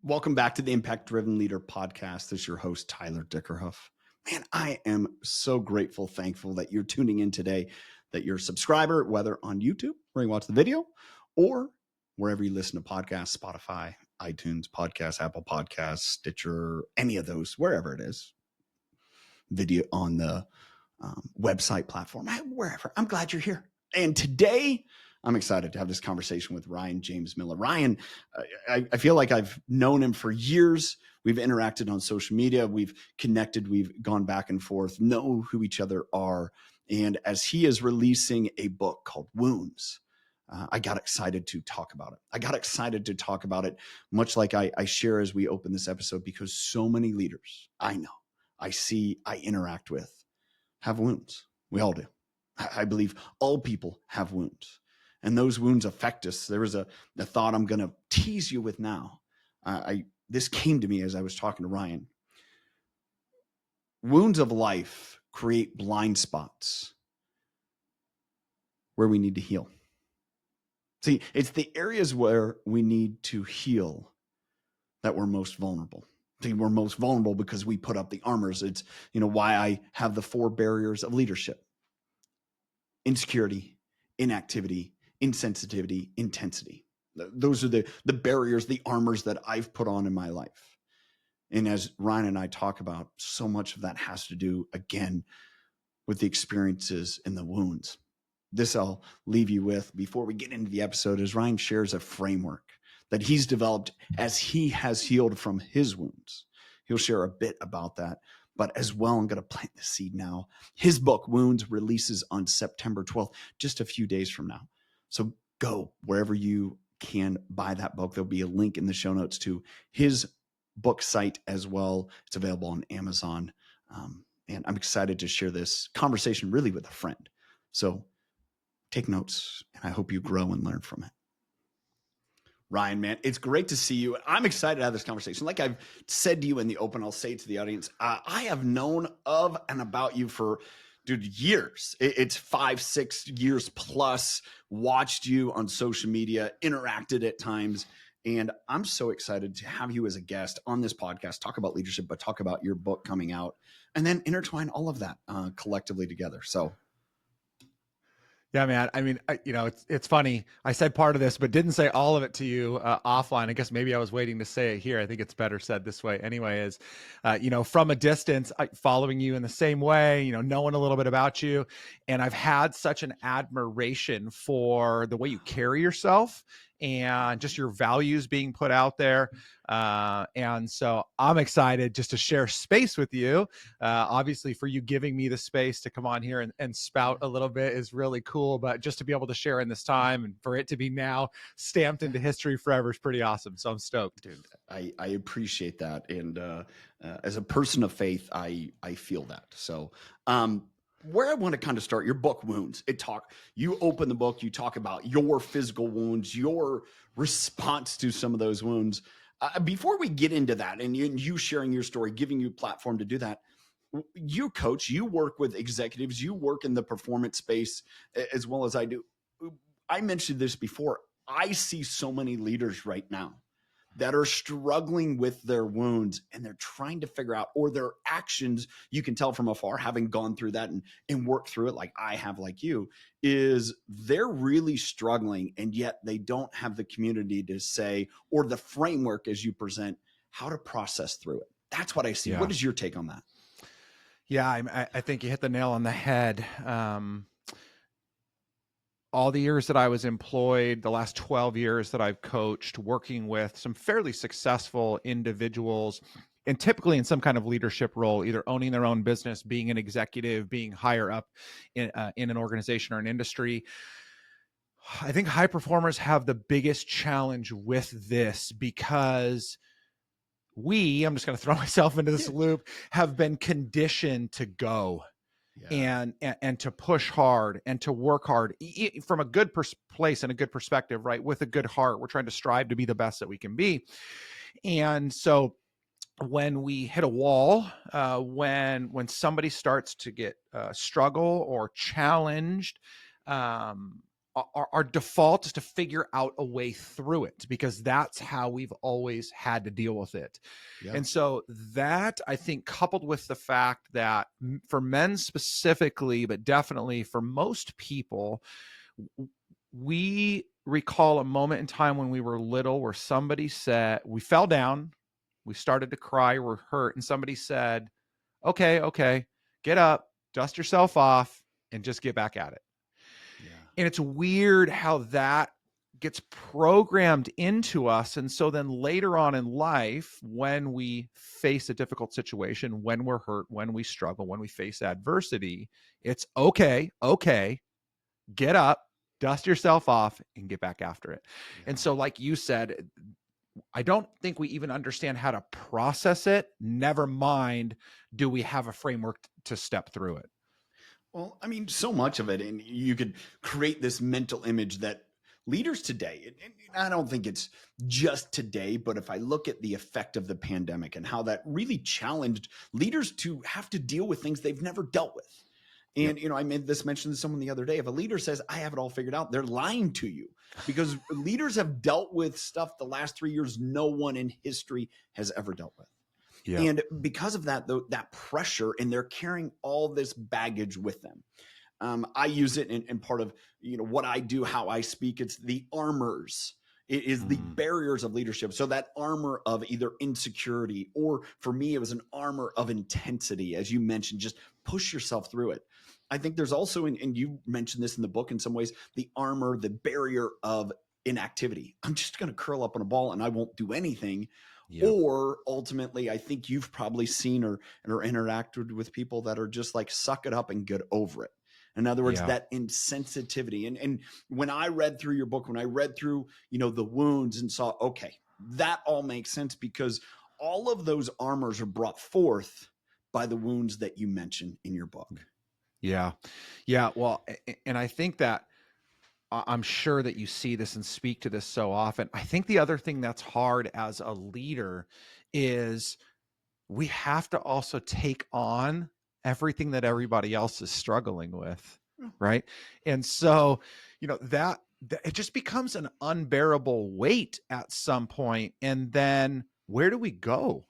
Welcome back to the Impact Driven Leader podcast. This is your host, Tyler Dickerhuff. Man, I am so grateful, thankful that you're tuning in today, that you're a subscriber, whether on YouTube where you watch the video or wherever you listen to podcasts, Spotify, iTunes, Podcasts, Apple Podcasts, Stitcher, any of those, wherever it is, video on the website platform, wherever. I'm glad you're here. And today, I'm excited to have this conversation with Ryan James Miller. Ryan, I feel like I've known him for years. We've interacted on social media. We've connected. We've gone back and forth, know who each other are. And as he is releasing a book called Wounds, I got excited to talk about it. I got excited to talk about it, much like I share as we open this episode, because so many leaders I know, I see, I interact with have wounds. We all do. I believe all people have wounds, and those wounds affect us. There was a thought I'm going to tease you with now. This came to me as I was talking to Ryan. Wounds of life create blind spots where we need to heal. See, it's the areas where we need to heal that we're most vulnerable. See, we're most vulnerable because we put up the armors. It's, why I have the 4 barriers of leadership: insecurity, inactivity, insensitivity, intensity. Those are the barriers, the armors that I've put on in my life. And as Ryan and I talk about, so much of that has to do, again, with the experiences and the wounds. This I'll leave you with before we get into the episode, as Ryan shares a framework that he's developed as he has healed from his wounds. He'll share a bit about that. But as well, I'm going to plant the seed now. His book, Wounds, releases on September 12th, just a few days from now. So go wherever you can buy that book. There'll be a link in the show notes to his book site as well. It's available on Amazon. And I'm excited to share this conversation really with a friend. So take notes, and I hope you grow and learn from it. Ryan, man, it's great to see you. I'm excited to have this conversation. Like I've said to you in the open, I'll say to the audience, I have known of and about you for, years. It's 5, 6 years plus, watched you on social media, interacted at times. And I'm so excited to have you as a guest on this podcast, talk about leadership, but talk about your book coming out, and then intertwine all of that collectively together. So yeah, man. I mean, it's funny. I said part of this, but didn't say all of it to you offline. I guess maybe I was waiting to say it here. I think it's better said this way anyway, is, from a distance, following you in the same way, knowing a little bit about you. And I've had such an admiration for the way you carry yourself and just your values being put out there. And so I'm excited just to share space with you. Obviously, for you giving me the space to come on here and spout a little bit is really cool. But just to be able to share in this time and for it to be now stamped into history forever is pretty awesome. So I'm stoked. Dude, I appreciate that. And as a person of faith, I feel that. So where I want to kind of start, your book, Wounds, you open the book, you talk about your physical wounds, your response to some of those wounds. Before we get into that and you sharing your story, giving you a platform to do that, you coach, you work with executives, you work in the performance space as well as I do. I mentioned this before. I see so many leaders right now that are struggling with their wounds, and they're trying to figure out, or their actions, you can tell from afar, having gone through that and worked through it like I have, like you, is they're really struggling, and yet they don't have the community to say, or the framework as you present, how to process through it. That's what I see. Yeah. What is your take on that? Yeah, I think you hit the nail on the head. All the years that I was employed, the last 12 years that I've coached, working with some fairly successful individuals, and typically in some kind of leadership role, either owning their own business, being an executive, being higher up in an organization or an industry. I think high performers have the biggest challenge with this because I'm just going to throw myself into this loop, have been conditioned to go. Yeah. And to push hard and to work hard from a good place and a good perspective, right? With a good heart, we're trying to strive to be the best that we can be. And so when we hit a wall, when somebody starts to get struggle or challenged, our default is to figure out a way through it because that's how we've always had to deal with it. Yeah. And so that, I think, coupled with the fact that for men specifically, but definitely for most people, we recall a moment in time when we were little where somebody said, we fell down, we started to cry, we're hurt, and somebody said, okay, get up, dust yourself off, and just get back at it. Yeah. And it's weird how that gets programmed into us. And so then later on in life, when we face a difficult situation, when we're hurt, when we struggle, when we face adversity, it's okay, get up, dust yourself off, and get back after it. Yeah. And so, like you said, I don't think we even understand how to process it. Never mind, do we have a framework to step through it? Well, I mean, so much of it, and you could create this mental image that leaders today, and I don't think it's just today, but if I look at the effect of the pandemic and how that really challenged leaders to have to deal with things they've never dealt with. And, I made this mention to someone the other day. If a leader says, I have it all figured out, they're lying to you because leaders have dealt with stuff the last 3 years no one in history has ever dealt with. Yeah. And because of that, though, that pressure, and they're carrying all this baggage with them. I use it in part of what I do, how I speak. It's the armors. It is the barriers of leadership. So that armor of either insecurity, or for me, it was an armor of intensity. As you mentioned, just push yourself through it. I think there's also, and you mentioned this in the book in some ways, the armor, the barrier of inactivity. I'm just going to curl up on a ball and I won't do anything. Yep. Or ultimately, I think you've probably seen or interacted with people that are just like, suck it up and get over it. In other words, that insensitivity. And when I read through your book, when I read through, the wounds and saw, okay, that all makes sense because all of those armors are brought forth by the wounds that you mention in your book. Yeah. Well, and I think that I'm sure that you see this and speak to this so often. I think the other thing that's hard as a leader is we have to also take on everything that everybody else is struggling with. Right. And so, that it just becomes an unbearable weight at some point. And then where do we go?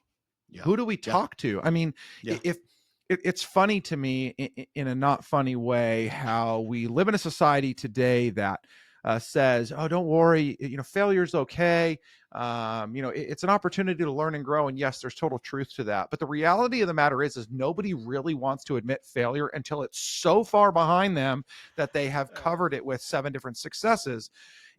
Yeah. Who do we talk to? I mean, if it's funny to me in a not funny way how we live in a society today that says, "Oh, don't worry, failure's okay. It's an opportunity to learn and grow." And yes, there's total truth to that. But the reality of the matter is nobody really wants to admit failure until it's so far behind them that they have covered it with 7 different successes.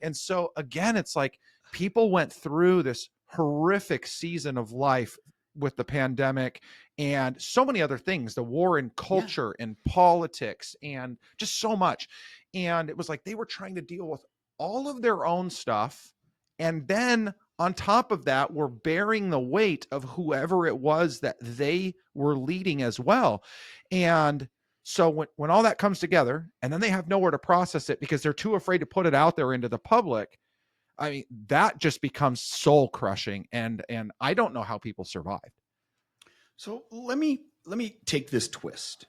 And so again, it's like people went through this horrific season of life with the pandemic and so many other things, the war in culture and politics and just so much. And it was like they were trying to deal with all of their own stuff. And then on top of that, we're bearing the weight of whoever it was that they were leading as well. And so when all that comes together and then they have nowhere to process it because they're too afraid to put it out there into the public, I mean, that just becomes soul crushing. And I don't know how people survived. So let me take this twist.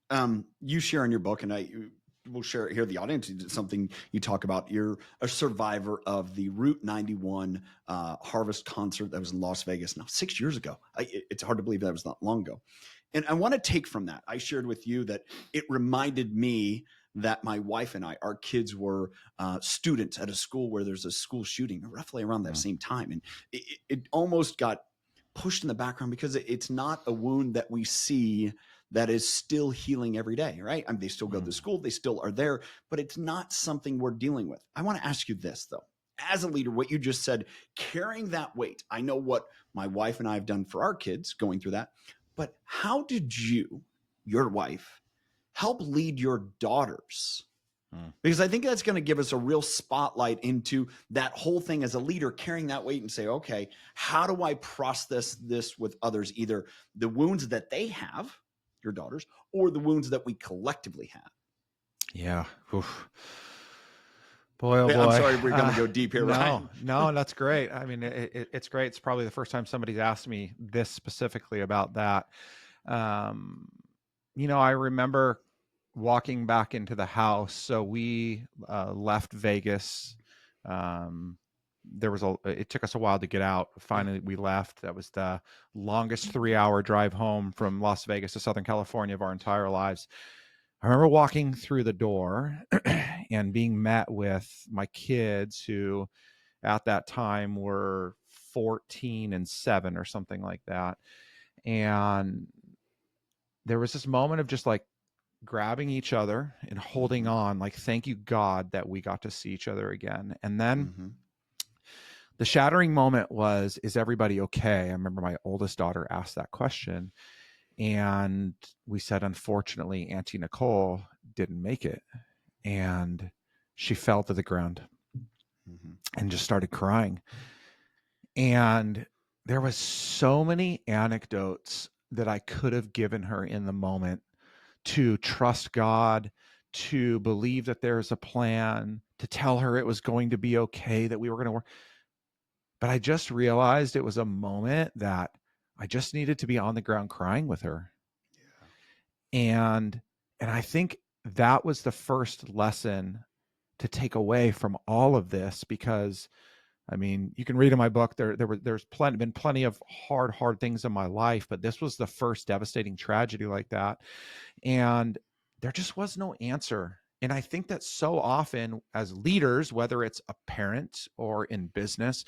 You share in your book, and we'll share it here. The audience, it's something you talk about. You're a survivor of the Route 91 Harvest concert that was in Las Vegas now 6 years ago. It's hard to believe that was not long ago. And I want to take from that. I shared with you that it reminded me that my wife and our kids were students at a school where there's a school shooting roughly around that same time. And it almost got pushed in the background because it's not a wound that we see that is still healing every day, right? I mean, they still go to school, they still are there, but it's not something we're dealing with. I want to ask you this though. As a leader, what you just said, carrying that weight, I know what my wife and I have done for our kids going through that, but how did you, your wife, help lead your daughters? Because I think that's going to give us a real spotlight into that whole thing as a leader, carrying that weight and say, okay, how do I process this with others? Either the wounds that they have, your daughters, or the wounds that we collectively have. Yeah. Oof. Boy, oh boy. I'm sorry, we're going to go deep here, Ryan. No, that's great. I mean, it's great. It's probably the first time somebody's asked me this specifically about that. I remember walking back into the house. So we left Vegas. It took us a while to get out. Finally, we left. That was the longest 3-hour drive home from Las Vegas to Southern California of our entire lives. I remember walking through the door and being met with my kids, who at that time were 14 and 7 or something like that. And there was this moment of just like grabbing each other and holding on, like, thank you, God, that we got to see each other again. And then the shattering moment was, is everybody okay? I remember my oldest daughter asked that question. And we said, unfortunately, Auntie Nicole didn't make it. And she fell to the ground and just started crying. And there was so many anecdotes that I could have given her in the moment to trust God, to believe that there's a plan, to tell her it was going to be okay, that we were going to work. But I just realized it was a moment that I just needed to be on the ground crying with her. And I think that was the first lesson to take away from all of this, because I mean, you can read in my book, there's been plenty of hard things in my life, but this was the first devastating tragedy like that. And there just was no answer. And I think that so often as leaders, whether it's a parent or in business,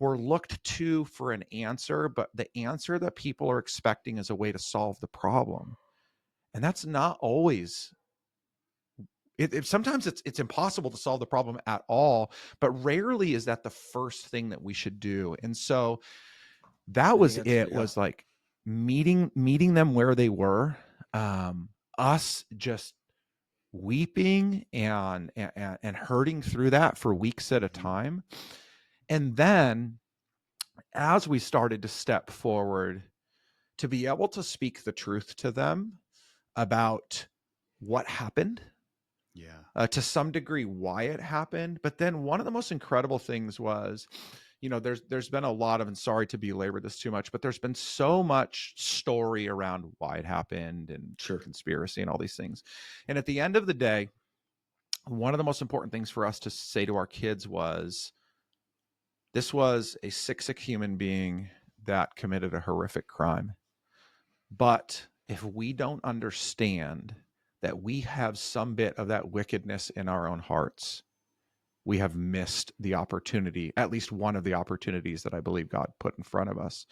we're looked to for an answer, but the answer that people are expecting is a way to solve the problem. And that's not always sometimes it's impossible to solve the problem at all, but rarely is that the first thing that we should do. And so that was it, was like meeting them where they were, us just weeping and hurting through that for weeks at a time. And then as we started to step forward, to be able to speak the truth to them about what happened, to some degree why it happened. But then one of the most incredible things was, there's been a lot of, and sorry to belabor this too much, but there's been so much story around why it happened and conspiracy and all these things. And at the end of the day, one of the most important things for us to say to our kids was, this was a sick human being that committed a horrific crime. But if we don't understand that we have some bit of that wickedness in our own hearts, we have missed the opportunity, at least one of the opportunities that I believe God put in front of us.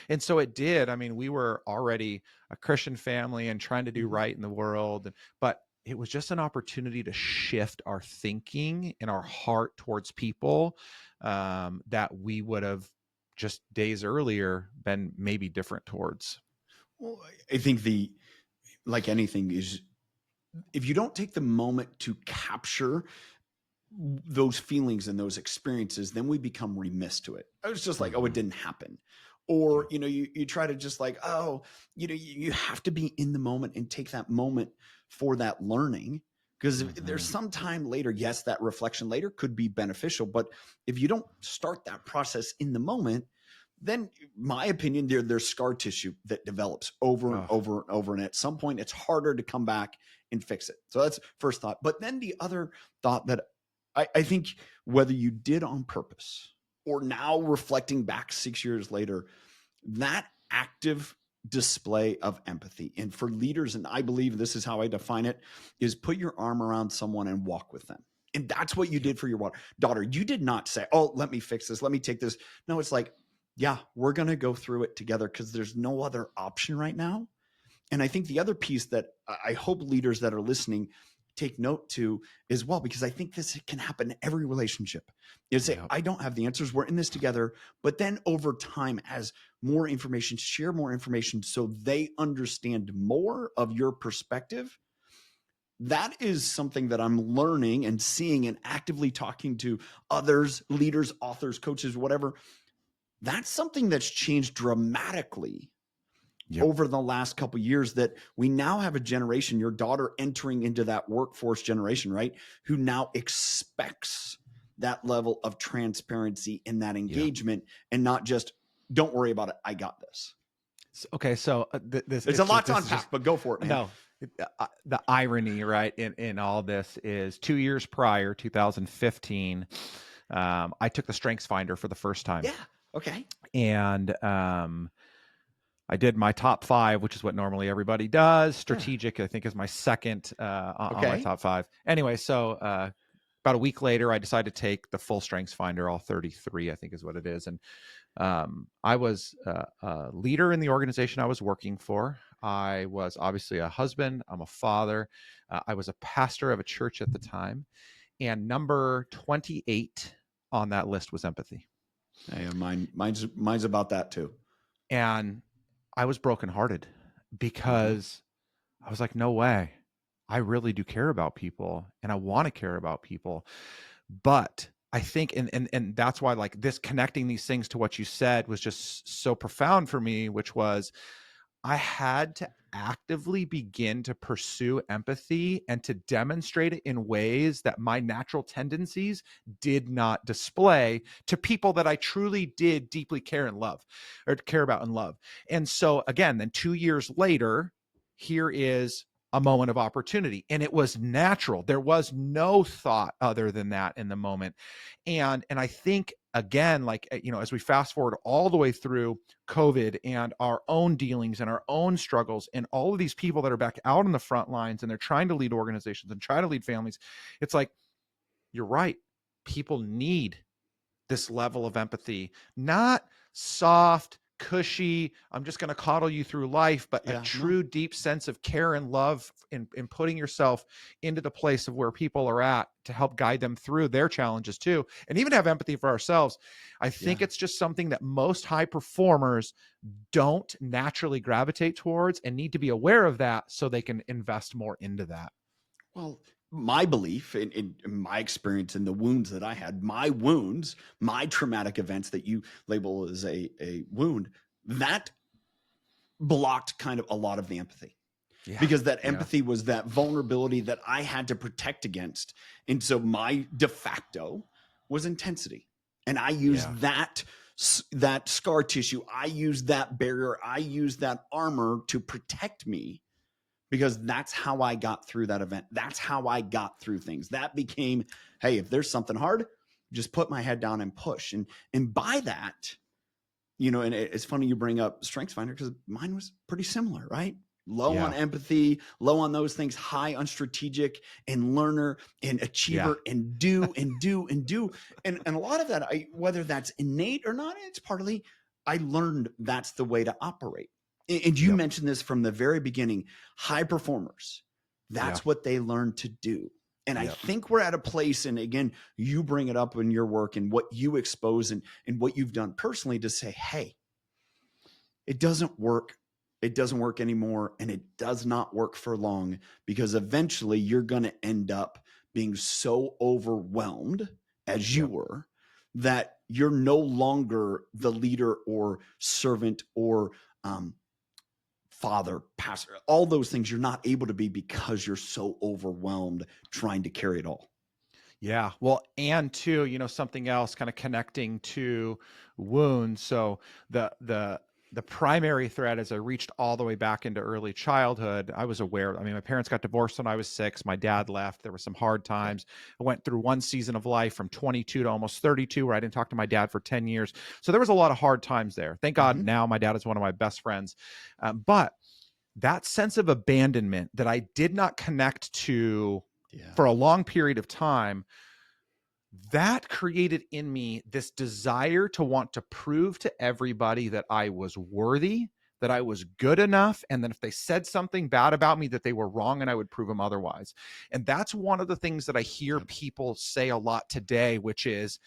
And so it did. I mean, we were already a Christian family and trying to do right in the world, but it was just an opportunity to shift our thinking and our heart towards people that we would have just days earlier been maybe different towards. Well, I think like anything is, if you don't take the moment to capture those feelings and those experiences, then we become remiss to it. I was just like, oh, it didn't happen. Or, you try to just like, oh, you have to be in the moment and take that moment for that learning. Because there's some time later, yes, that reflection later could be beneficial. But if you don't start that process in the moment, then my opinion, there's scar tissue that develops over and over and over. And at some point, it's harder to come back and fix it. So that's first thought. But then the other thought that I think, whether you did on purpose or now reflecting back 6 years later, that active display of empathy, and for leaders, and I believe this is how I define it, is put your arm around someone and walk with them. And that's what you did for your daughter. You did not say, oh, let me fix this, let me take this. No, it's like, yeah, we're going to go through it together because there's no other option right now. And I think the other piece that I hope leaders that are listening take note to as well, because I think this can happen in every relationship, is say, I don't have the answers, we're in this together. But then over time, as more information, share more information so they understand more of your perspective. That is something that I'm learning and seeing and actively talking to others, leaders, authors, coaches, whatever. That's something that's changed dramatically over the last couple of years, that we now have a generation, your daughter entering into that workforce generation, right, who now expects that level of transparency in that engagement, and not just, don't worry about it, I got this. Okay, so it's a lot to unpack, but go for it, man. No, The irony, right, in all this is 2 years prior, 2015, I took the Strengths Finder for the first time. Yeah. Okay. And I did my top 5, which is what normally everybody does. Strategic, I think, is my second on my top 5. Anyway, so about a week later, I decided to take the full Strengths Finder, all 33, I think is what it is. And I was a leader in the organization I was working for. I was obviously a husband. I'm a father. I was a pastor of a church at the time. And number 28 on that list was empathy. Yeah, mine's about that too. And I was brokenhearted because I was like, no way. I really do care about people and I want to care about people. But I think, and that's why, like, this connecting these things to what you said was just so profound for me, which was I had to actively begin to pursue empathy and to demonstrate it in ways that my natural tendencies did not display to people that I truly did deeply care and love, or care about and love. And so again, then 2 years later, here is a moment of opportunity, and it was natural. There was no thought other than that in the moment. And I think, again, like, as we fast forward all the way through COVID and our own dealings and our own struggles, and all of these people that are back out on the front lines and they're trying to lead organizations and try to lead families, it's like, you're right. People need this level of empathy, not soft, cushy, I'm just going to coddle you through life, but a true deep sense of care and love in putting yourself into the place of where people are at to help guide them through their challenges too, and even have empathy for ourselves. I think it's just something that most high performers don't naturally gravitate towards, and need to be aware of that so they can invest more into that. Well, my belief in my experience and the wounds that I had, my wounds, my traumatic events that you label as a wound, that blocked kind of a lot of the empathy. Because that empathy was that vulnerability that I had to protect against. And so my de facto was intensity. And I used that scar tissue. I used that barrier. I used that armor to protect me, because that's how I got through that event. That's how I got through things. That became, hey, if there's something hard, just put my head down and push. And by that, and it's funny you bring up StrengthsFinder, because mine was pretty similar, right? Low on empathy, low on those things, high on strategic and learner and achiever and do and do and do. And a lot of that, whether that's innate or not, it's partly I learned that's the way to operate. And you mentioned this from the very beginning, high performers, that's what they learn to do. And I think we're at a place, and again, you bring it up in your work and what you expose and what you've done personally to say, hey, it doesn't work. It doesn't work anymore. And it does not work for long, because eventually you're going to end up being so overwhelmed as you were, that you're no longer the leader or servant or father, pastor, all those things you're not able to be, because you're so overwhelmed trying to carry it all. Yeah. Well, and too, something else kind of connecting to wounds. So the primary thread, as I reached all the way back into early childhood, I was aware. I mean, my parents got divorced when I was 6. My dad left. There were some hard times. I went through one season of life from 22 to almost 32 where I didn't talk to my dad for 10 years. So there was a lot of hard times there. Thank God now my dad is one of my best friends. But that sense of abandonment that I did not connect to for a long period of time, that created in me this desire to want to prove to everybody that I was worthy, that I was good enough, and that if they said something bad about me, that they were wrong and I would prove them otherwise. And that's one of the things that I hear people say a lot today, which is,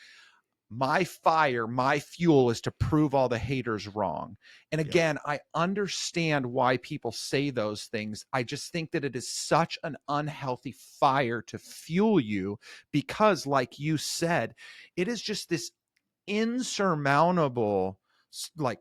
my fire, my fuel is to prove all the haters wrong. And again, I understand why people say those things. I just think that it is such an unhealthy fire to fuel you, because, like you said, it is just this insurmountable, like,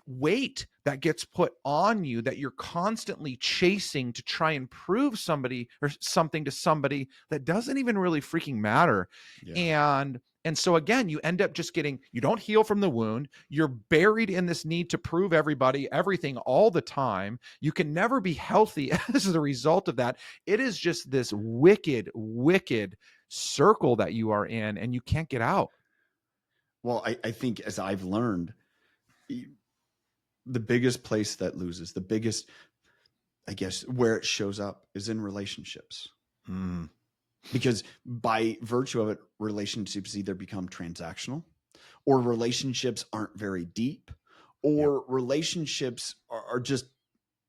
weight that gets put on you that you're constantly chasing to try and prove somebody or something to somebody that doesn't even really freaking matter. Yeah. And so again, you end up just getting, you don't heal from the wound. You're buried in this need to prove everybody everything all the time. You can never be healthy as a result of that. It is just this wicked, wicked circle that you are in, and you can't get out. Well, I think as I've learned, the biggest place that loses, the biggest, I guess, where it shows up is in relationships. Mm. Because by virtue of it, relationships either become transactional, or relationships aren't very deep, or relationships are just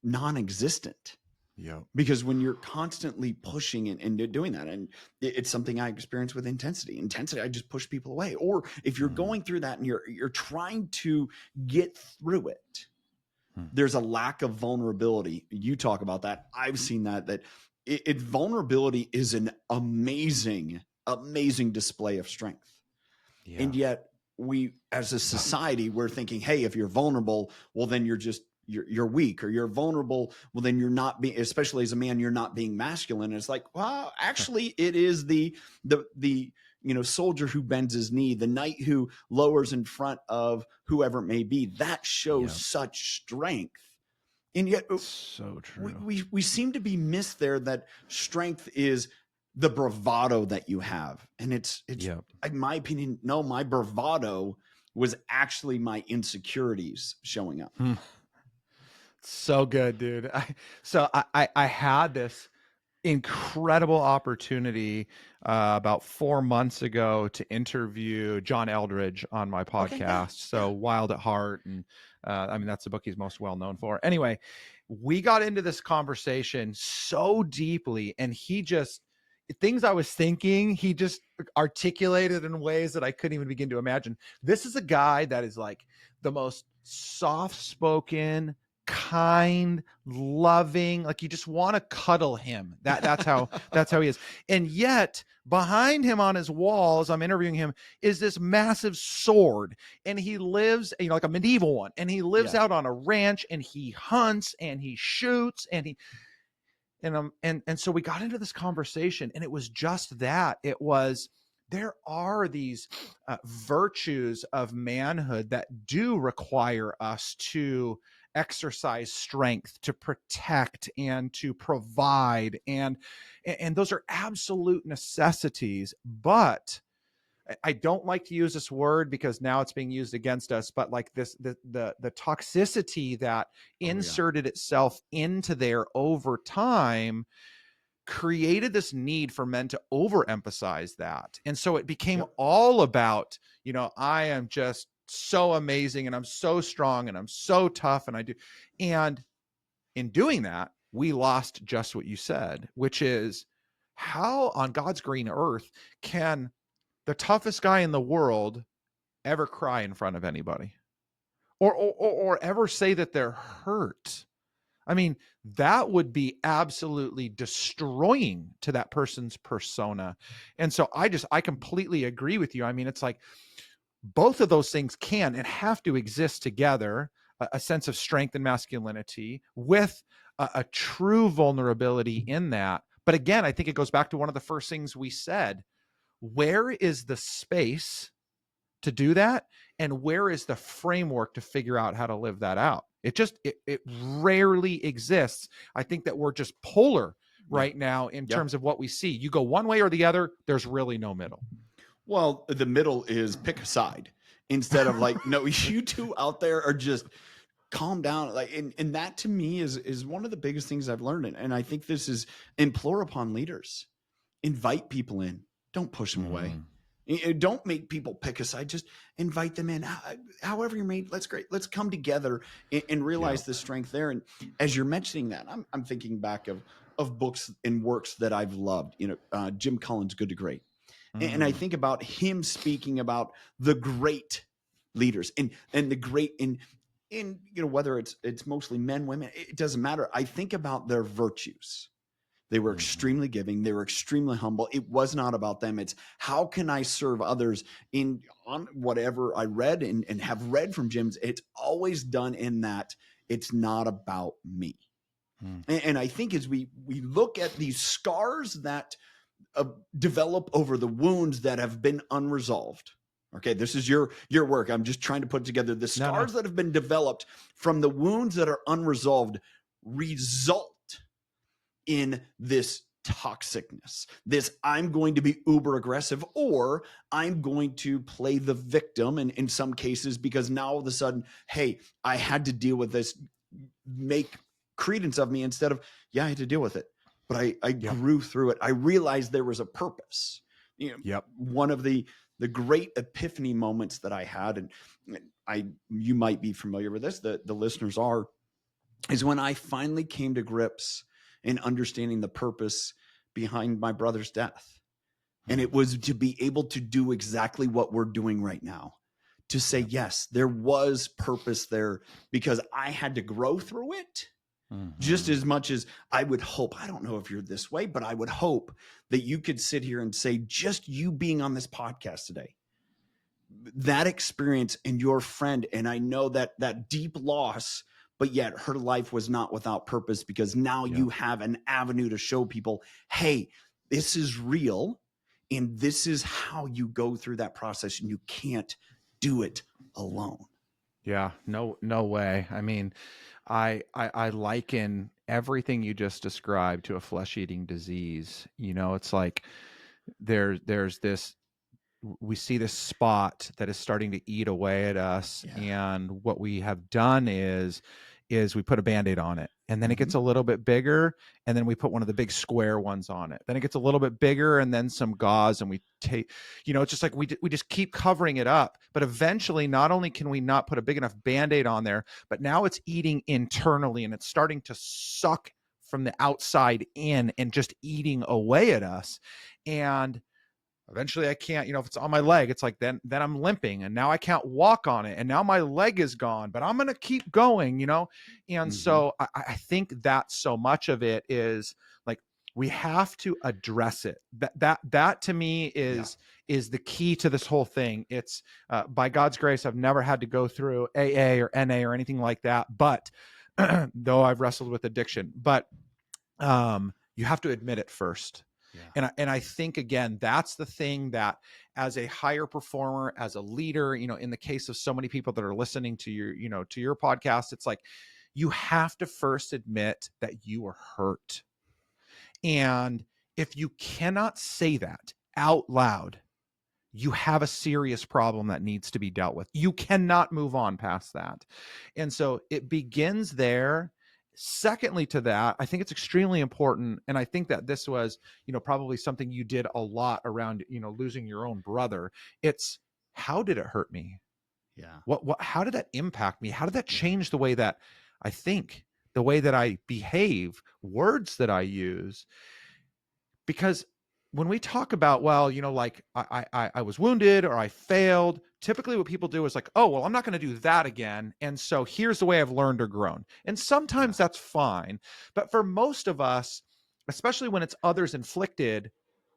non-existent. Yeah. Because when you're constantly pushing and doing that, and it's something I experience with intensity, I just push people away. Or if you're going through that and you're trying to get through it, there's a lack of vulnerability. You talk about that. I've seen that vulnerability is an amazing display of strength. Yeah. And yet we, as a society, we're thinking, hey, if you're vulnerable, well, then you're weak, or you're vulnerable, well, then you're not being, especially as a man, you're not being masculine. And it's like, well, actually it is the soldier who bends his knee, the knight who lowers in front of whoever it may be, that shows such strength. And yet So true. we seem to be missed there, that strength is the bravado that you have. And it's in my opinion, no, my bravado was actually my insecurities showing up. So good, dude. I had this incredible opportunity about 4 months ago to interview John Eldredge on my podcast. Okay, yeah. So Wild at Heart. And I mean, that's the book he's most well known for. Anyway, we got into this conversation so deeply, and he just, things I was thinking, he just articulated in ways that I couldn't even begin to imagine. This is a guy that is like the most soft-spoken, kind, loving, like you just want to cuddle him. That's how he is. And yet behind him on his wall, as I'm interviewing him, is this massive sword, and he lives, like a medieval one, and he lives out on a ranch, and he hunts and he shoots and he and so we got into this conversation, and it was just that. It was, there are these virtues of manhood that do require us to exercise strength, to protect and to provide, and those are absolute necessities. But I don't like to use this word because now it's being used against us, but like this, the toxicity that inserted itself into there over time created this need for men to overemphasize that. And so it became all about, I am just so amazing, and I'm so strong, and I'm so tough, and I do. And in doing that, we lost just what you said, which is, how on God's green earth can the toughest guy in the world ever cry in front of anybody, or ever say that they're hurt? I mean, that would be absolutely destroying to that person's persona. And so I completely agree with you. I mean, it's like both of those things can and have to exist together, a sense of strength and masculinity with a true vulnerability in that. But again, I think it goes back to one of the first things we said. Where is the space to do that, and where is the framework to figure out how to live that out? It rarely exists. I think that we're just polar right now in terms of what we see. You go one way or the other, there's really no middle. Well, the middle is pick a side instead of like, no, you two out there are just calm down. Like, and that to me is one of the biggest things I've learned. And I think this is, implore upon leaders, invite people in, don't push them away. Don't make people pick a side. Just invite them in. However you're made, let's come together and realize the strength there. And as you're mentioning that, I'm thinking back of books and works that I've loved. Jim Collins' Good to Great, and I think about him speaking about the great leaders and the great in whether it's mostly men, women, it doesn't matter. I think about their virtues. They were extremely giving. They were extremely humble. It was not about them. It's how can I serve others on whatever I read and have read from Jim's. It's always done in that it's not about me. And I think as we look at these scars that develop over the wounds that have been unresolved. Okay, this is your work. I'm just trying to put together the scars that have been developed from the wounds that are unresolved result in this toxicness. This I'm going to be uber aggressive, or I'm going to play the victim in some cases, because now all of a sudden, hey, I had to deal with this, make credence of me instead of, yeah, I had to deal with it. But I grew through it. I realized there was a purpose. One of the great epiphany moments that I had, and you might be familiar with this, the listeners are, is when I finally came to grips in understanding the purpose behind my brother's death. And it was to be able to do exactly what we're doing right now. To say, yes, there was purpose there because I had to grow through it. Just as much as I would hope, I don't know if you're this way, but I would hope that you could sit here and say, just you being on this podcast today, that experience and your friend, and I know that deep loss, but yet her life was not without purpose, because now you have an avenue to show people, hey, this is real, and this is how you go through that process, and you can't do it alone. Yeah, no way. I mean, I liken everything you just described to a flesh-eating disease. It's like there's this, we see this spot that is starting to eat away at us. And what we have done is we put a Band-Aid on it, and then it gets a little bit bigger, and then we put one of the big square ones on it. Then it gets a little bit bigger, and then some gauze, and we take, it's just like we just keep covering it up. But eventually, not only can we not put a big enough Band-Aid on there, but now it's eating internally, and it's starting to suck from the outside in and just eating away at us. And eventually I can't, if it's on my leg, it's like, then I'm limping, and now I can't walk on it, and now my leg is gone, but I'm going to keep going, And so I think that so much of it is like, we have to address it. That to me is the key to this whole thing. It's by God's grace, I've never had to go through AA or NA or anything like that, but though I've wrestled with addiction, but you have to admit it first. And I think, again, that's the thing that, as a higher performer, as a leader, in the case of so many people that are listening to your podcast, it's like, you have to first admit that you are hurt. And if you cannot say that out loud, you have a serious problem that needs to be dealt with. You cannot move on past that. And so it begins there. Secondly to that, I think it's extremely important, and I think that this was, probably something you did a lot around, losing your own brother. It's, how did it hurt me? How did that impact me? How did that change the way that I think, the way that I behave, words that I use? Because when we talk about, well, like I was wounded or I failed, typically what people do is like, oh, well, I'm not going to do that again. And so here's the way I've learned or grown. And sometimes that's fine. But for most of us, especially when it's others inflicted,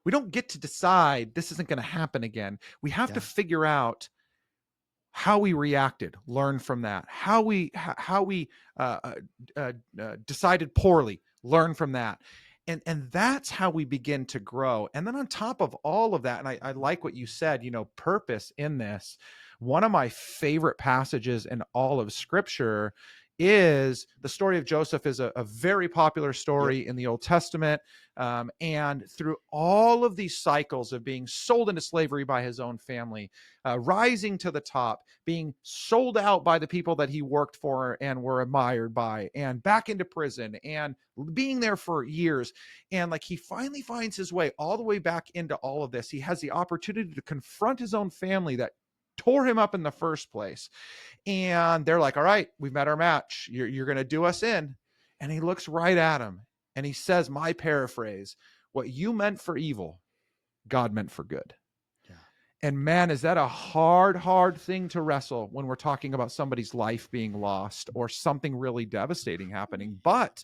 we don't get to decide this isn't going to happen again. We have to figure out how we reacted, learn from that, how we decided poorly, learn from that. And that's how we begin to grow. And then on top of all of that, and I like what you said, purpose in this. One of my favorite passages in all of Scripture is the story of Joseph. Is a very popular story in the Old Testament. And through all of these cycles of being sold into slavery by his own family, rising to the top, being sold out by the people that he worked for and were admired by, and back into prison, and being there for years. And like, he finally finds his way all the way back into all of this. He has the opportunity to confront his own family that tore him up in the first place. And they're like, all right, we've met our match. You're going to do us in. And he looks right at him and he says, my paraphrase, what you meant for evil, God meant for good. And man, is that a hard thing to wrestle when we're talking about somebody's life being lost or something really devastating happening. But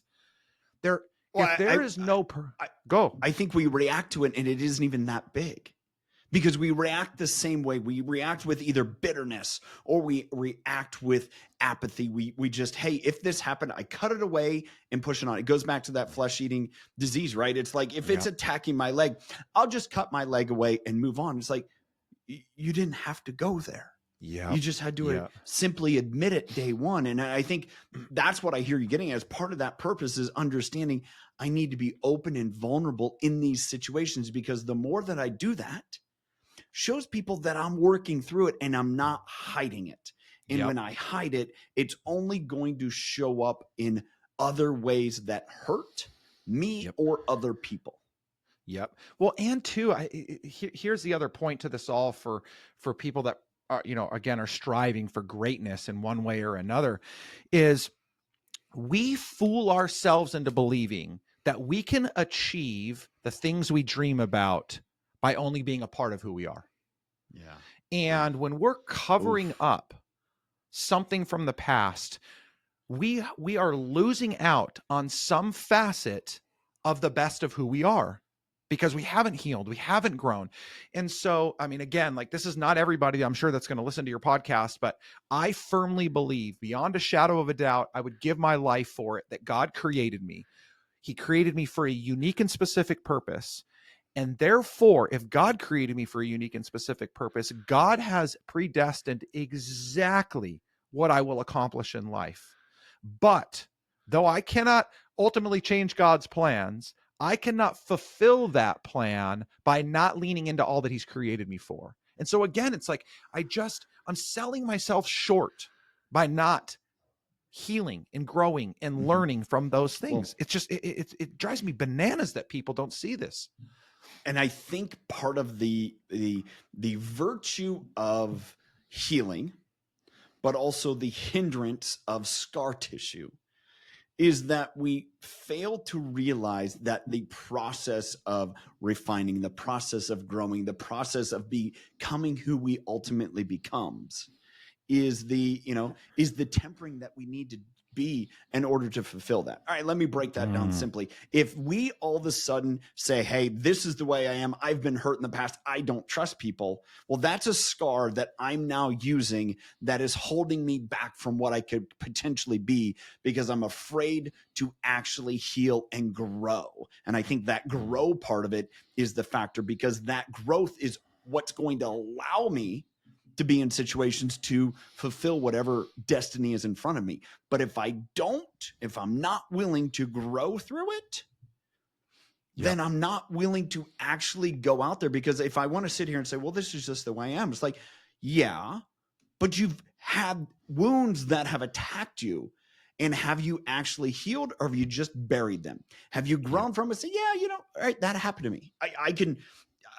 Well, if there is no I, go. I think we react to it and it isn't even that big because we react the same way. We react with either bitterness or we react with apathy. We just, hey, if this happened, I cut it away and push it on. It goes back to that flesh eating disease, right? It's like, if it's attacking my leg, I'll just cut my leg away and move on. It's like, you didn't have to go there. Yeah. You just had to simply admit it day one. And I think that's what I hear you getting as part of that purpose is understanding I need to be open and vulnerable in these situations, because the more that I do that shows people that I'm working through it and I'm not hiding it. And when I hide it, it's only going to show up in other ways that hurt me or other people. Yep. Well, and too, here's the other point to this all for people that are, again, are striving for greatness in one way or another, is we fool ourselves into believing that we can achieve the things we dream about by only being a part of who we are. Yeah. And when we're covering up something from the past, we are losing out on some facet of the best of who we are, because we haven't healed, we haven't grown. And so, I mean, again, like, this is not everybody, I'm sure, that's going to listen to your podcast, but I firmly believe, beyond a shadow of a doubt, I would give my life for it, that God created me. He created me for a unique and specific purpose. And therefore, if God created me for a unique and specific purpose, God has predestined exactly what I will accomplish in life. But though I cannot ultimately change God's plans, I cannot fulfill that plan by not leaning into all that he's created me for. And so again, it's like, I'm selling myself short by not healing and growing and learning from those things. Well, it's just, it drives me bananas that people don't see this. And I think part of the virtue of healing, but also the hindrance of scar tissue, is that we fail to realize that the process of refining, the process of growing, the process of becoming who we ultimately becomes is the tempering that we need to be in order to fulfill that. All right, let me break that down simply. If we all of a sudden say, hey, this is the way I am, I've been hurt in the past, I don't trust people, well, that's a scar that I'm now using that is holding me back from what I could potentially be, because I'm afraid to actually heal and grow. And I think that grow part of it is the factor, because that growth is what's going to allow me to be in situations to fulfill whatever destiny is in front of me. But if I'm not willing to grow through it, then I'm not willing to actually go out there. Because if I want to sit here and say, well, this is just the way I am, it's like, yeah, but you've had wounds that have attacked you. And have you actually healed, or have you just buried them? Have you grown from it? Say, yeah, all right, that happened to me.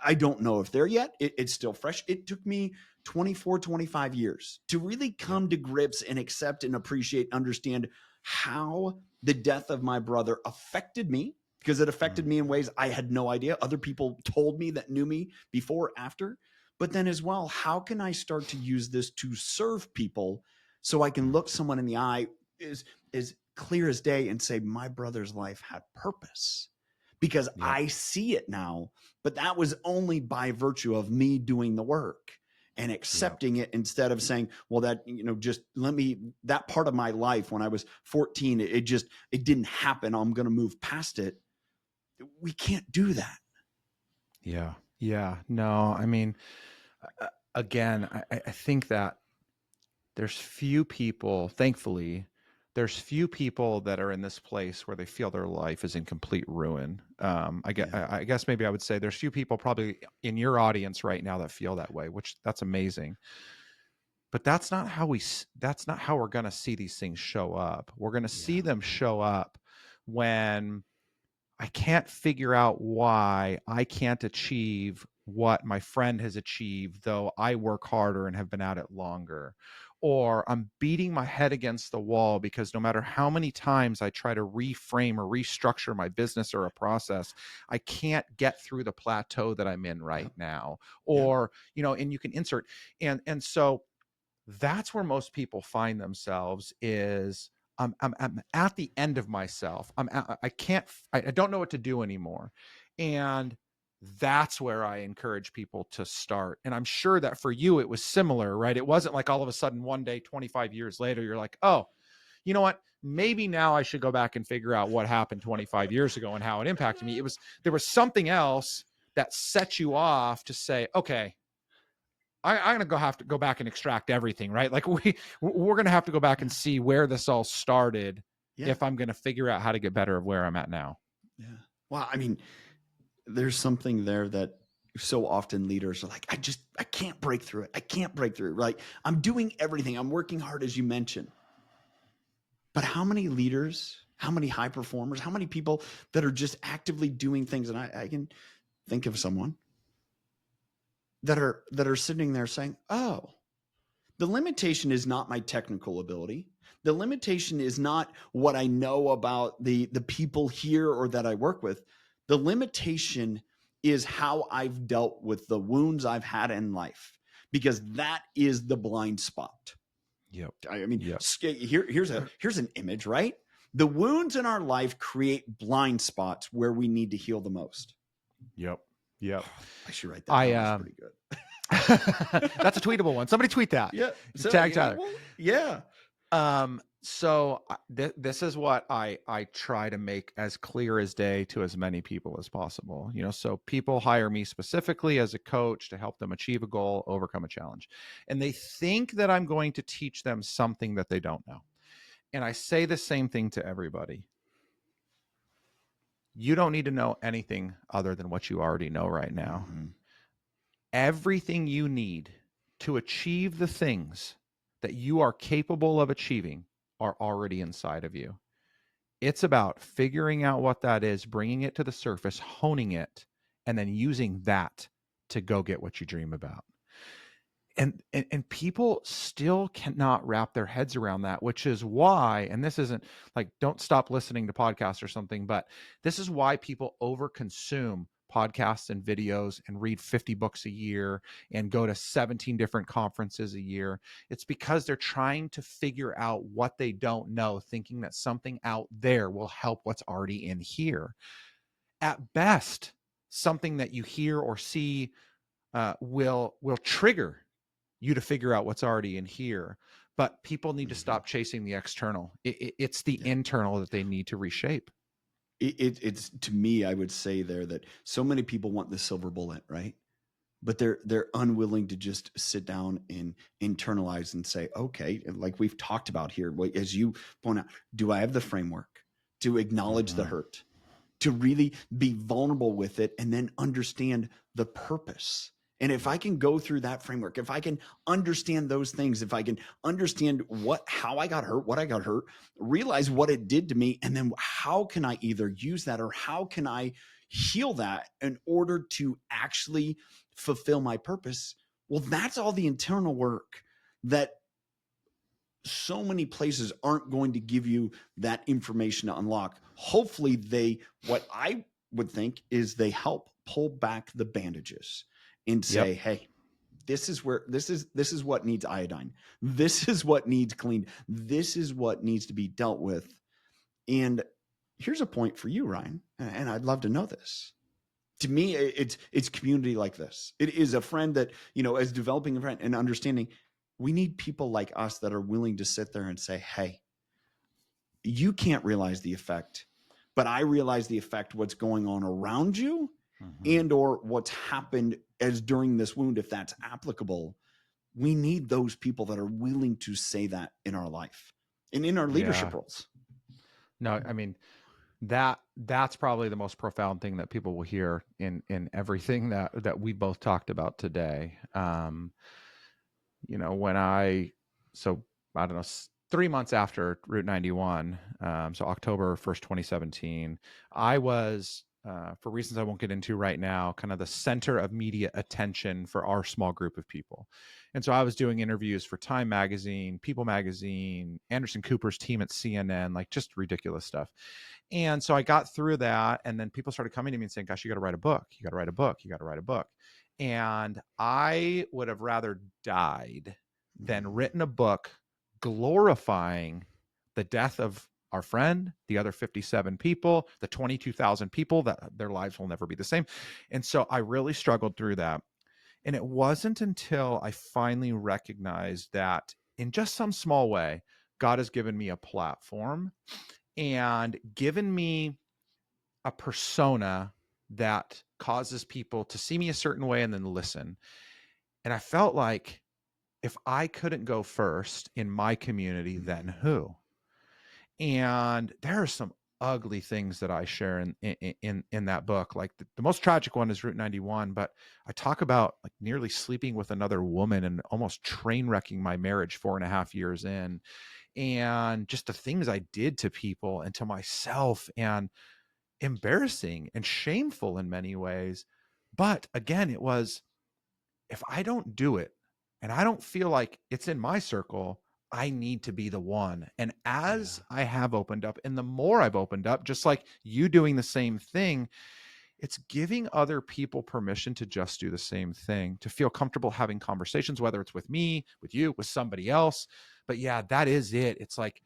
I don't know if they're yet. It's still fresh. It took me 24, 25 years to really come to grips and accept and appreciate, understand how the death of my brother affected me, because it affected me in ways I had no idea. Other people told me that knew me before, after. But then as well, how can I start to use this to serve people so I can look someone in the eye is clear as day and say, my brother's life had purpose, because I see it now. But that was only by virtue of me doing the work and accepting it, instead of saying, well, that, just that part of my life when I was 14, it didn't happen, I'm going to move past it. We can't do that. Yeah. No, I mean, again, I think that there's few people, thankfully, there's few people that are in this place where they feel their life is in complete ruin. I guess maybe I would say there's few people probably in your audience right now that feel that way, which that's amazing. But that's not how we're going to see these things show up. We're going to see them show up when I can't figure out why I can't achieve what my friend has achieved, though I work harder and have been at it longer. Or I'm beating my head against the wall because no matter how many times I try to reframe or restructure my business or a process, I can't get through the plateau that I'm in right now. Or, and you can insert. And so that's where most people find themselves, is I'm at the end of myself. I don't know what to do anymore. And that's where I encourage people to start. And I'm sure that for you, it was similar, right? It wasn't like all of a sudden one day, 25 years later, you're like, oh, you know what? Maybe now I should go back and figure out what happened 25 years ago and how it impacted me. There was something else that set you off to say, okay, I'm gonna have to go back and extract everything, right? Like we're gonna have to go back and see where this all started if I'm gonna figure out how to get better of where I'm at now. Yeah. Well, I mean, there's something there that so often leaders are like, I can't break through it. I can't break through it. Right? I'm doing everything. I'm working hard, as you mentioned. But how many leaders, how many high performers, how many people that are just actively doing things? And I can think of someone that are sitting there saying, oh, the limitation is not my technical ability. The limitation is not what I know about the people here or that I work with. The limitation is how I've dealt with the wounds I've had in life, because that is the blind spot. Yep. I mean, here's an image, right? The wounds in our life create blind spots where we need to heal the most. Yep. I should write that down. That's pretty good. That's a tweetable one. Somebody tweet that. Yeah. So, tag Tyler. Well, yeah. So this is what I try to make as clear as day to as many people as possible. So people hire me specifically as a coach to help them achieve a goal, overcome a challenge. And they think that I'm going to teach them something that they don't know. And I say the same thing to everybody. You don't need to know anything other than what you already know right now. Mm-hmm. Everything you need to achieve the things that you are capable of achieving are already inside of you. It's about figuring out what that is, bringing it to the surface, honing it, and then using that to go get what you dream about. And people still cannot wrap their heads around that, which is why, and this isn't like, don't stop listening to podcasts or something, but this is why people overconsume podcasts and videos and read 50 books a year and go to 17 different conferences a year. It's because they're trying to figure out what they don't know, thinking that something out there will help what's already in here. At best, something that you hear or see will trigger you to figure out what's already in here. But people need to stop chasing the external. It's the internal that they need to reshape. It's to me, I would say there that so many people want the silver bullet, right? But they're unwilling to just sit down and internalize and say, okay, like we've talked about here, as you point out, do I have the framework to acknowledge the hurt, to really be vulnerable with it, and then understand the purpose? And if I can go through that framework, if I can understand those things, if I can understand how I got hurt, what I got hurt, realize what it did to me, and then how can I either use that or how can I heal that in order to actually fulfill my purpose? Well, that's all the internal work that so many places aren't going to give you that information to unlock. Hopefully what I would think is they help pull back the bandages and say, hey, this is what needs iodine. This is what needs cleaned. This is what needs to be dealt with. And here's a point for you, Ryan, and I'd love to know this. To me, it's community like this. It is a friend that, as developing a friend and understanding, we need people like us that are willing to sit there and say, hey, you can't realize the effect, but I realize the effect, what's going on around you, and or what's happened as during this wound, if that's applicable. We need those people that are willing to say that in our life and in our leadership roles. No, I mean, that's probably the most profound thing that people will hear in everything that we both talked about today. I don't know, 3 months after Route 91, so October 1st, 2017, I was, for reasons I won't get into right now, kind of the center of media attention for our small group of people. And so I was doing interviews for Time Magazine, People Magazine, Anderson Cooper's team at CNN, like just ridiculous stuff. And so I got through that, and then people started coming to me and saying, gosh, you got to write a book. You got to write a book. You got to write a book. And I would have rather died than written a book glorifying the death of our friend, the other 57 people, the 22,000 people that their lives will never be the same. And so I really struggled through that. And it wasn't until I finally recognized that in just some small way, God has given me a platform and given me a persona that causes people to see me a certain way and then listen. And I felt like if I couldn't go first in my community, then who? And there are some ugly things that I share in that book. Like the most tragic one is Route 91, but I talk about like nearly sleeping with another woman and almost train wrecking my marriage 4.5 years in, and just the things I did to people and to myself, and embarrassing and shameful in many ways. But again, it was, if I don't do it and I don't feel like it's in my circle, I need to be the one. And as I have opened up, and the more I've opened up, just like you doing the same thing, it's giving other people permission to just do the same thing, to feel comfortable having conversations, whether it's with me, with you, with somebody else. But yeah, that is it. It's like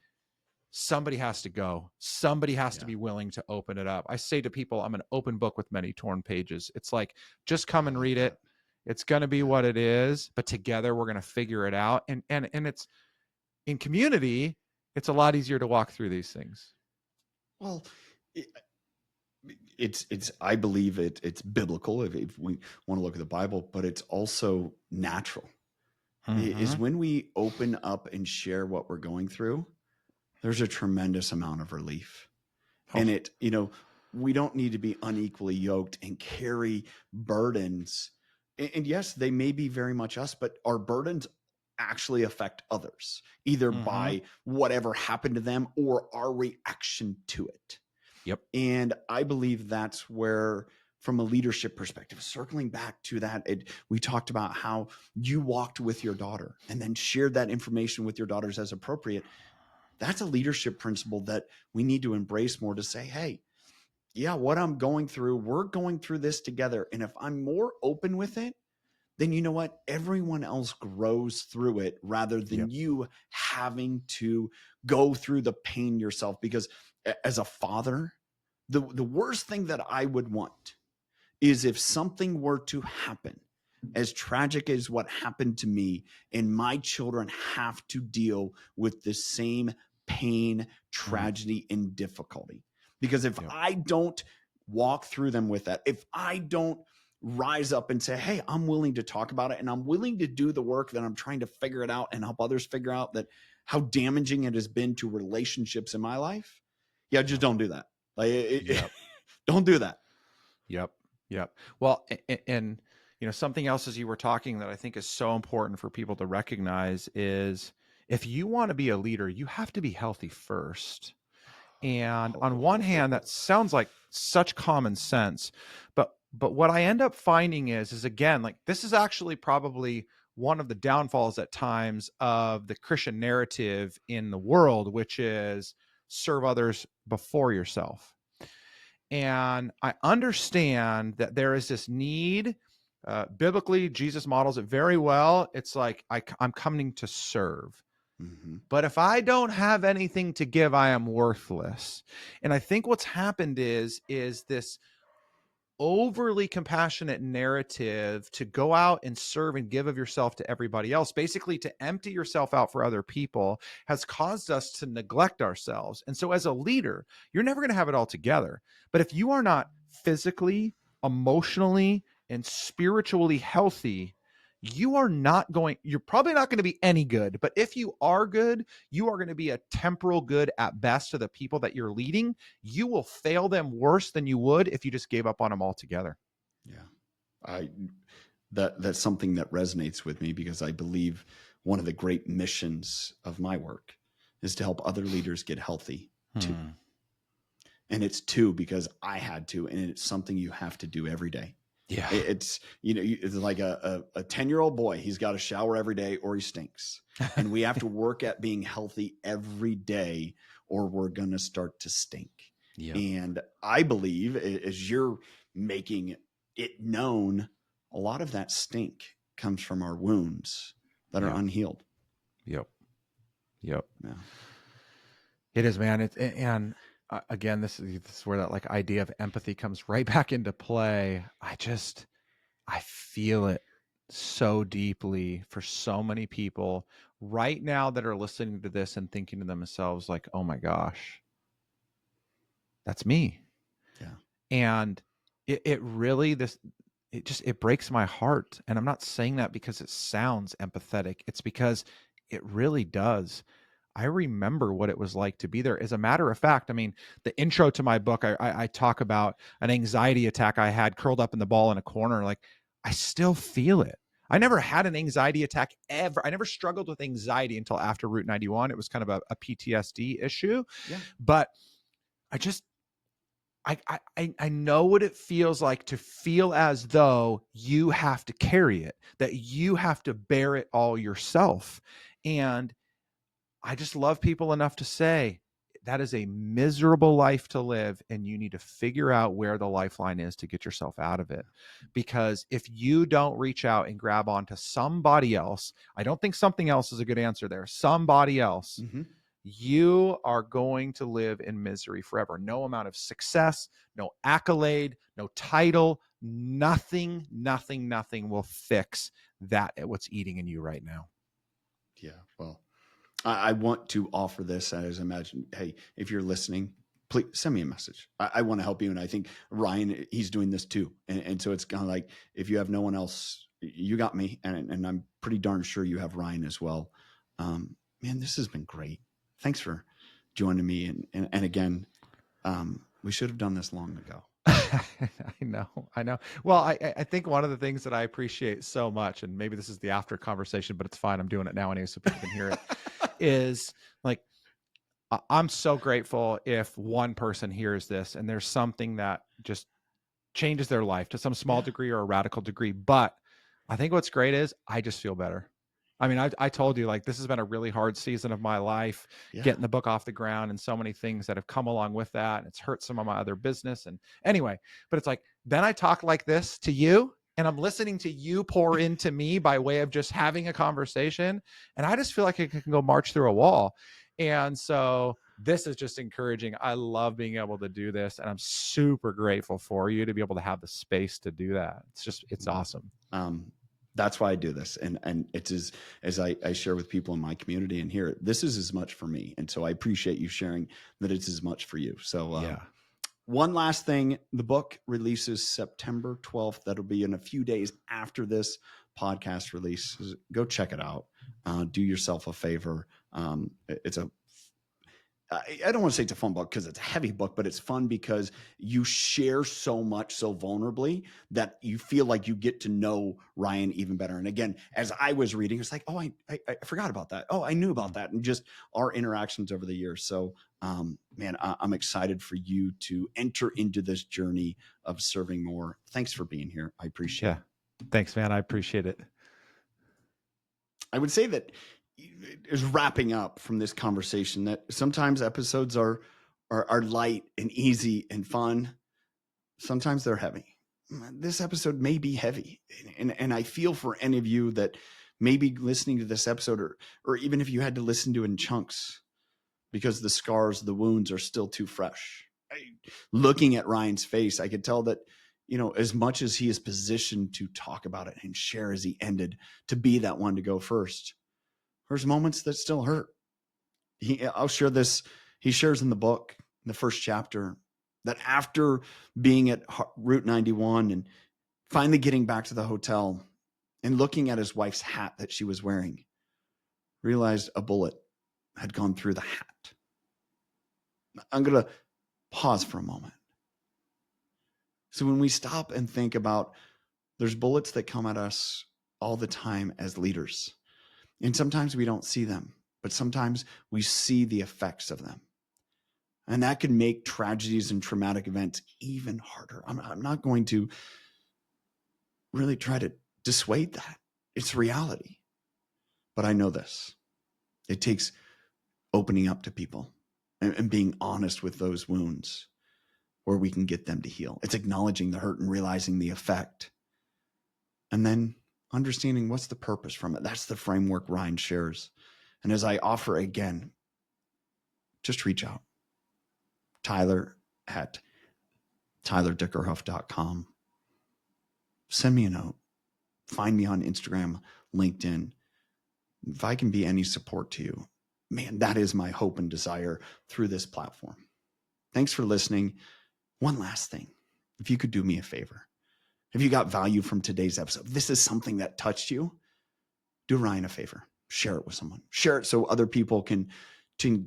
somebody has to go. Somebody has to be willing to open it up. I say to people, I'm an open book with many torn pages. It's like, just come and read it. It's going to be what it is, but together we're going to figure it out. And it's in community, it's a lot easier to walk through these things. Well, it's I believe it's biblical if we want to look at the Bible, but it's also natural. Is when we open up and share what we're going through, there's a tremendous amount of relief. And it, we don't need to be unequally yoked and carry burdens. And yes, they may be very much us, but our burdens actually affect others, either by whatever happened to them or our reaction to it. Yep. And I believe that's where, from a leadership perspective, circling back to that, we talked about how you walked with your daughter and then shared that information with your daughters as appropriate. That's a leadership principle that we need to embrace more, to say, hey, yeah, what I'm going through, we're going through this together. And if I'm more open with it, then you know what? Everyone else grows through it rather than you having to go through the pain yourself. Because as a father, the worst thing that I would want is if something were to happen as tragic as what happened to me, and my children have to deal with the same pain, tragedy, and difficulty. Because if I don't walk through them with that, if I don't rise up and say, hey, I'm willing to talk about it, and I'm willing to do the work that I'm trying to figure it out and help others figure out that how damaging it has been to relationships in my life. Yeah, just don't do that. Don't do that. Yep. Well, and something else as you were talking that I think is so important for people to recognize is, if you want to be a leader, you have to be healthy first. And on one hand, that sounds like such common sense, but what I end up finding is again, like, this is actually probably one of the downfalls at times of the Christian narrative in the world, which is serve others before yourself. And I understand that there is this need. Biblically, Jesus models it very well. It's like, I'm coming to serve. But if I don't have anything to give, I am worthless. And I think what's happened is this overly compassionate narrative to go out and serve and give of yourself to everybody else, basically to empty yourself out for other people, has caused us to neglect ourselves. And so as a leader, you're never going to have it all together. But if you are not physically, emotionally, and spiritually healthy, you're probably not going to be any good. But if you are good, you are going to be a temporal good at best to the people that you're leading. You will fail them worse than you would if you just gave up on them altogether. Yeah. That's something that resonates with me, because I believe one of the great missions of my work is to help other leaders get healthy too. And it's too, because I had to, and it's something you have to do every day. Yeah. It's like a 10-year-old boy. He's got to shower every day or he stinks. And we have to work at being healthy every day, or we're going to start to stink. Yeah. And I believe, as you're making it known, a lot of that stink comes from our wounds that are unhealed. Yep. Yeah. It is, man. And again, this is where that like idea of empathy comes right back into play. I feel it so deeply for so many people right now that are listening to this and thinking to themselves like, "Oh my gosh, that's me." Yeah. And it really it breaks my heart. And I'm not saying that because it sounds empathetic. It's because it really does. I remember what it was like to be there. As a matter of fact, I mean, the intro to my book, I talk about an anxiety attack I had curled up in the ball in a corner. Like, I still feel it. I never had an anxiety attack ever. I never struggled with anxiety until after Route 91. It was kind of a PTSD issue. Yeah. But I just, I know what it feels like to feel as though you have to carry it, that you have to bear it all yourself. And I just love people enough to say that is a miserable life to live, and you need to figure out where the lifeline is to get yourself out of it. Because if you don't reach out and grab onto somebody else, I don't think something else is a good answer there. Somebody else, Mm-hmm. you are going to live in misery forever. No amount of success, no accolade, no title, nothing will fix that, what's eating in you right now. Yeah. Well, I want to offer this as imagine, hey, if you're listening, please send me a message. I want to help you. And I think Ryan, he's doing this too. And so it's kind of like, if you have no one else, you got me. And I'm pretty darn sure you have Ryan as well. Man, this has been great. Thanks for joining me. And again, we should have done this long ago. I know. Well, I think one of the things that I appreciate so much, and maybe this is the after conversation, but it's fine. I'm doing it now anyway, so people can hear it, is like, I'm so grateful if one person hears this and there's something that just changes their life to some small Yeah. degree or a radical degree. But I think what's great is I just feel better. I mean, I told you, like, this has been a really hard season of my life, Yeah. getting the book off the ground and so many things that have come along with that. And it's hurt some of my other business. And anyway, but it's like, then I talk like this to you and I'm listening to you pour into me by way of just having a conversation. And I just feel like I can go march through a wall. And so this is just encouraging. I love being able to do this. And I'm super grateful for you to be able to have the space to do that. It's awesome. That's why I do this. And it's as I share with people in my community and here, this is as much for me. And so I appreciate you sharing that it's as much for you. So Yeah. one last thing, the book releases September 12th. That'll be in a few days after this podcast release. Go check it out. Do yourself a favor. It's a I don't want to say it's a fun book because it's a heavy book, but it's fun because you share so much so vulnerably that you feel like you get to know Ryan even better. And again, as I was reading, it's like, oh, I forgot about that. Oh, I knew about that. And just our interactions over the years. So, man, I'm excited for you to enter into this journey of serving more. Thanks for being here. I appreciate it. Thanks, man. I appreciate it. I would say that is wrapping up from this conversation that sometimes episodes are light and easy and fun. Sometimes they're heavy. This episode may be heavy. And I feel for any of you that may be listening to this episode, or even if you had to listen to it in chunks because the scars, the wounds are still too fresh. Looking at Ryan's face, I could tell that, as much as he is positioned to talk about it and share as he ended, to be that one to go first, there's moments that still hurt. I'll share this. He shares in the book, in the first chapter, that after being at Route 91 and finally getting back to the hotel and looking at his wife's hat that she was wearing, realized a bullet had gone through the hat. I'm going to pause for a moment. So when we stop and think about, there's bullets that come at us all the time as leaders. And sometimes we don't see them, but sometimes we see the effects of them. And that can make tragedies and traumatic events even harder. I'm not going to really try to dissuade that. It's reality. But I know this. It takes opening up to people and being honest with those wounds where we can get them to heal. It's acknowledging the hurt and realizing the effect. And then understanding what's the purpose from it. That's the framework Ryan shares. And as I offer again, just reach out. Tyler at TylerDickerhoff.com. Send me a note. Find me on Instagram, LinkedIn. If I can be any support to you, man, that is my hope and desire through this platform. Thanks for listening. One last thing. If you could do me a favor, if you got value from today's episode, if this is something that touched you, do Ryan a favor. Share it with someone. Share it so other people can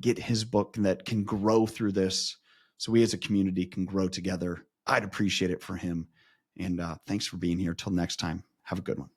get his book and that can grow through this, so we as a community can grow together. I'd appreciate it for him. And thanks for being here. Till next time, have a good one.